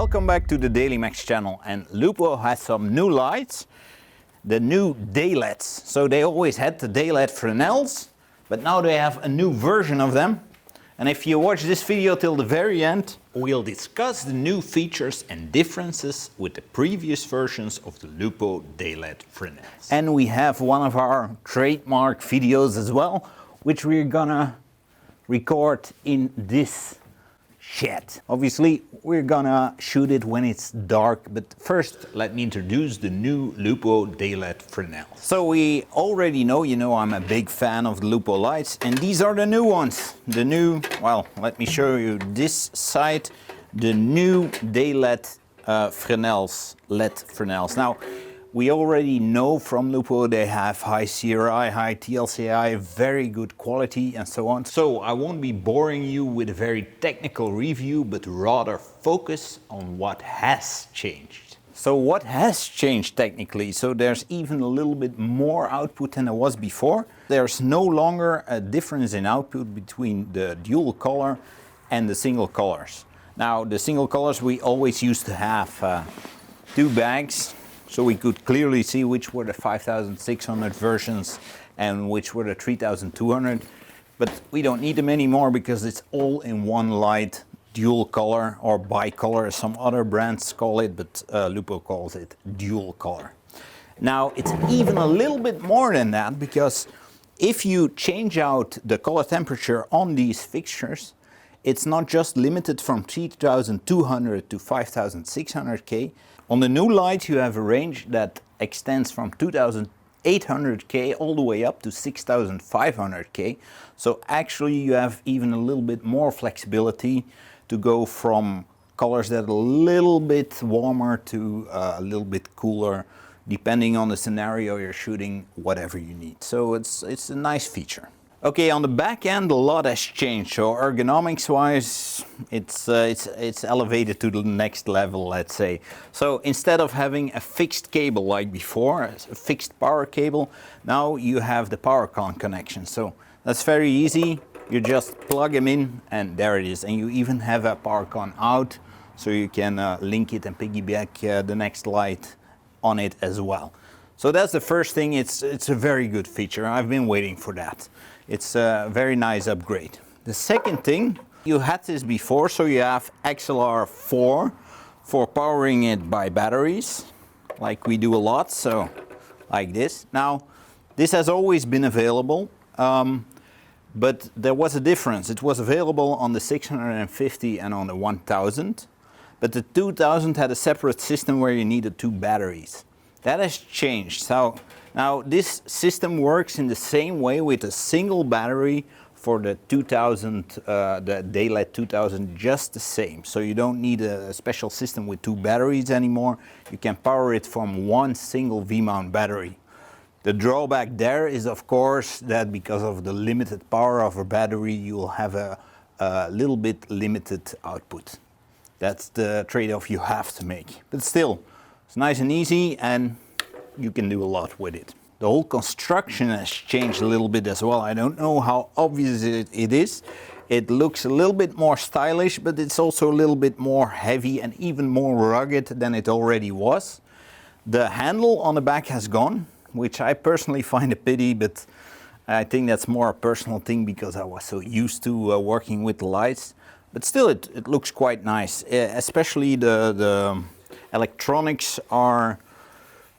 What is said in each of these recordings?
Welcome back to the Daily Max channel, and Lupo has some new lights, the new DayLEDs. So they always had the DayLED Fresnels, but now they have a new version of them. And if you watch this video till the very end, we'll discuss the new features and differences with the previous versions of the Lupo DayLED Fresnels. And we have one of our trademark videos as well, which we're gonna record in this shed. Obviously, we're gonna shoot it when it's dark, but first let me introduce the new Lupo DayLED Fresnels. So we already know, I'm a big fan of the Lupo lights, and these are the new ones. The new, well, let me show you this side, the new DayLED Fresnels, LED Fresnels. Now, we already know from Lupo they have high CRI, high TLCI, very good quality and so on. So I won't be boring you with a very technical review, but rather focus on what has changed. So what has changed technically? So there's even a little bit more output than there was before. There's no longer a difference in output between the dual color and the single colors. Now the single colors we always used to have two bags, so we could clearly see which were the 5600 versions and which were the 3200. But we don't need them anymore because it's all in one light, dual color or bicolor as some other brands call it, but Lupo calls it dual color. Now it's even a little bit more than that, because if you change out the color temperature on these fixtures, it's not just limited from 3200 to 5600K. On the new light you have a range that extends from 2800K all the way up to 6500K. So actually you have even a little bit more flexibility to go from colors that are a little bit warmer to a little bit cooler, depending on the scenario you're shooting, whatever you need. So it's a nice feature. Okay, on the back end a lot has changed. So ergonomics wise, it's elevated to the next level, let's say. So instead of having a fixed cable like before, a fixed power cable, now you have the power con connection. So that's very easy. You just plug them in and there it is. And you even have a power con out, so you can link it and piggyback the next light on it as well. So that's the first thing. It's a very good feature. I've been waiting for that. It's a very nice upgrade. The second thing, you had this before, so you have XLR4 for powering it by batteries, like we do a lot, so like this. Now, this has always been available, but there was a difference. It was available on the 650 and on the 1000, but the 2000 had a separate system where you needed two batteries. That has changed. So now this system works in the same way with a single battery for the 2000, the DayLED 2000, just the same. So you don't need a special system with two batteries anymore. You can power it from one single V-mount battery. The drawback there is, of course, that because of the limited power of a battery, you'll have a little bit limited output. That's the trade-off you have to make. But still, it's nice and easy, and you can do a lot with it. The whole construction has changed a little bit as well. I don't know how obvious it is. It looks a little bit more stylish, but it's also a little bit more heavy and even more rugged than it already was. The handle on the back has gone, which I personally find a pity, but I think that's more a personal thing because I was so used to working with the lights. But still, it looks quite nice, especially the electronics are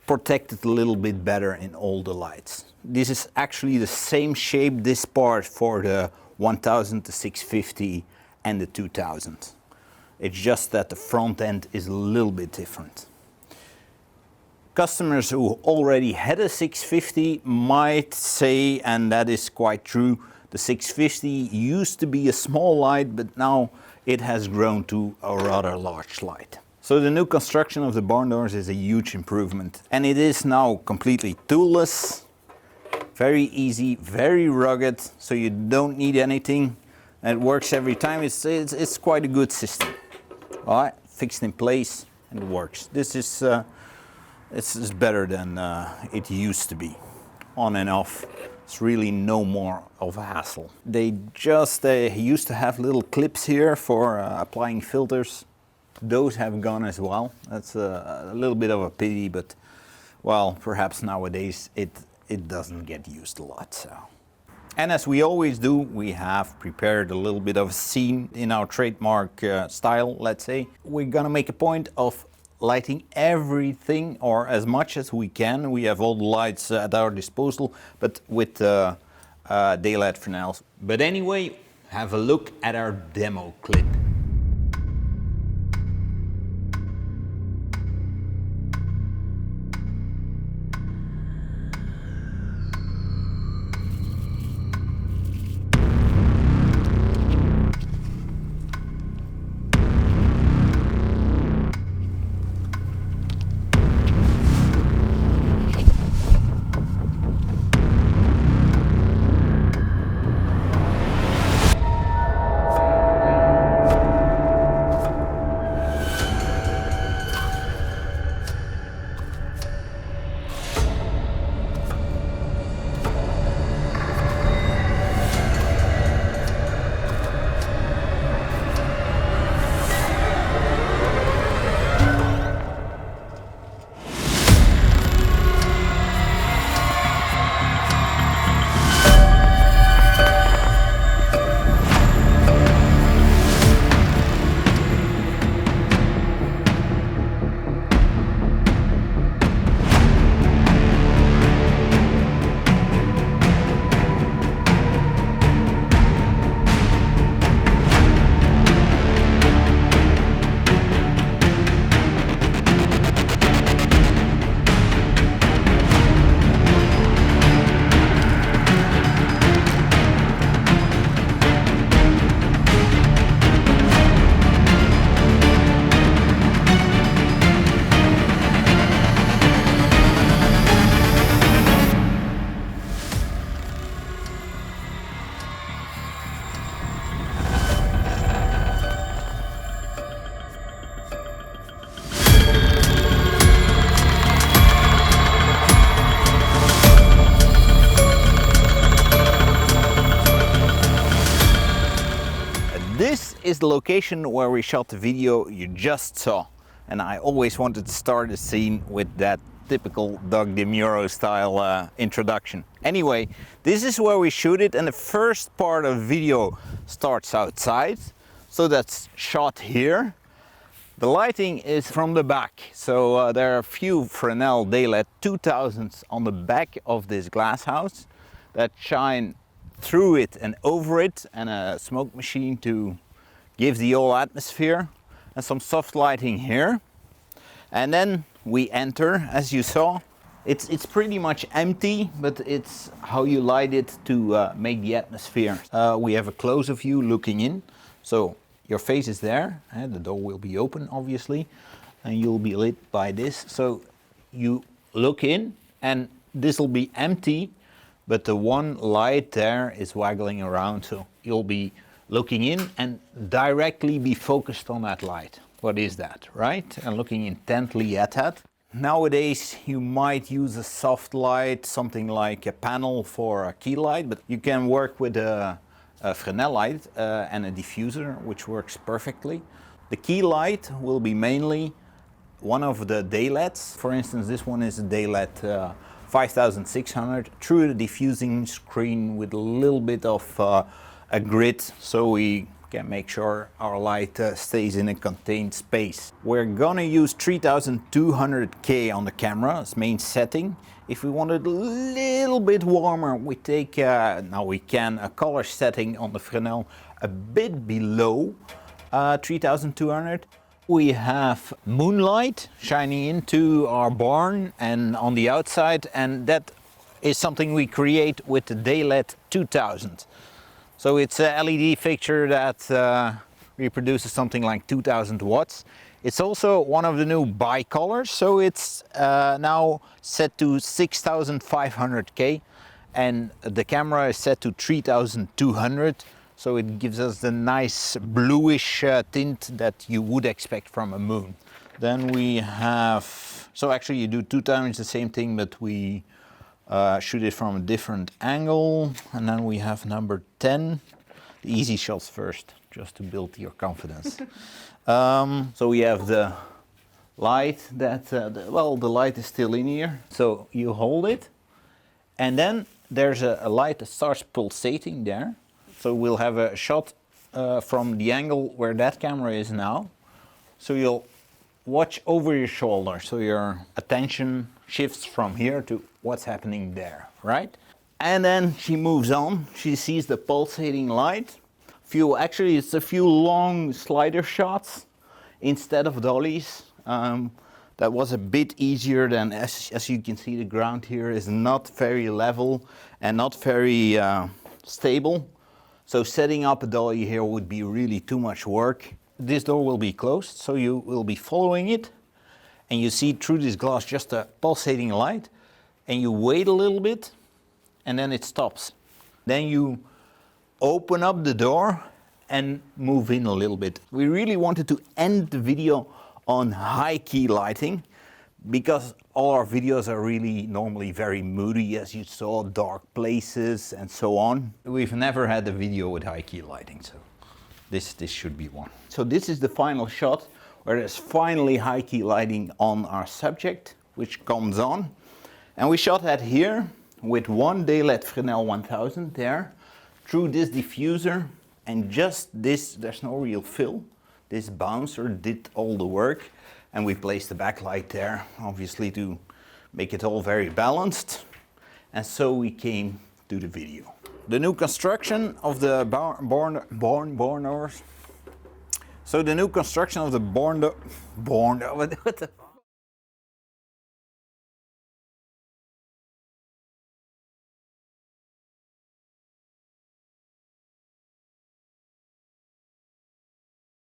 protected a little bit better in all the lights. This is actually the same shape, this part, for the 1000, the 650 and the 2000. It's just that the front end is a little bit different. Customers who already had a 650 might say, and that is quite true, the 650 used to be a small light, but now it has grown to a rather large light. So the new construction of the barn doors is a huge improvement, and it is now completely toolless, very easy, very rugged, so you don't need anything, and it works every time. It's quite a good system. All right, fixed in place and it works. This is better than it used to be. On and off, it's really no more of a hassle. They used to have little clips here for applying filters. those have gone as well. That's a little bit of a pity, but well, perhaps nowadays it doesn't get used a lot. So. And as we always do, we have prepared a little bit of a scene in our trademark style, let's say. We're gonna make a point of lighting everything, or as much as we can. We have all the lights at our disposal, but with DayLED Fresnels. But anyway, have a look at our demo clip. This is the location where we shot the video you just saw, and I always wanted to start the scene with that typical Doug DeMuro style introduction. Anyway, this is where we shoot it, and the first part of the video starts outside, so that's shot here. The lighting is from the back, so there are a few Fresnel DayLED 2000s on the back of this glass house that shine through it and over it, and a smoke machine to give the whole atmosphere, and some soft lighting here. And then we enter, as you saw. It's pretty much empty, but it's how you light it to make the atmosphere. We have a close of you looking in, so your face is there, and the door will be open obviously, and you'll be lit by this. So you look in, and this will be empty, but the one light there is waggling around, so you'll be looking in and directly be focused on that light. What is that, right? And looking intently at that. Nowadays you might use a soft light, something like a panel for a key light, but you can work with a Fresnel light and a diffuser, which works perfectly. The key light will be mainly one of the DayLEDs. For instance, this one is a DayLED 5600 through the diffusing screen with a little bit of a grid, so we can make sure our light stays in a contained space. We're gonna use 3200K on the camera as main setting. If we want it a little bit warmer, we take, now we can, a color setting on the Fresnel a bit below 3200. We have moonlight shining into our barn and on the outside, and that is something we create with the DayLED 2000. So it's a LED fixture that reproduces something like 2000 watts. It's also one of the new bi-colors, so it's now set to 6500K, and the camera is set to 3200. So it gives us the nice bluish tint that you would expect from a moon. Then we have, so actually you do two times the same thing, but we shoot it from a different angle. And then we have number 10, the easy shots first. just to build your confidence. So we have the light that, the light is still in here. So you hold it, and then there's a light that starts pulsating there. So we'll have a shot from the angle where that camera is now. So you'll watch over your shoulder, so your attention shifts from here to what's happening there, right? And then she moves on, she sees the pulsating light. Actually it's a few long slider shots instead of dollies. That was a bit easier than, as you can see, the ground here is not very level and not very stable. So setting up a dolly here would be really too much work. This door will be closed, so you will be following it, and you see through this glass just a pulsating light, and you wait a little bit, and then it stops. Then you open up the door and move in a little bit. We really wanted to end the video on high key lighting, because all our videos are really normally very moody, as you saw, dark places and so on. We've never had a video with high key lighting, so this should be one. So this is the final shot where there's finally high key lighting on our subject, which comes on. And we shot that here with one DayLED Fresnel 1000 there, through this diffuser, and just this, there's no real fill. This bouncer did all the work, and we placed the backlight there, obviously to make it all very balanced. And so we came to the video. The new construction of the barn doors. So the new construction of the barn door, what the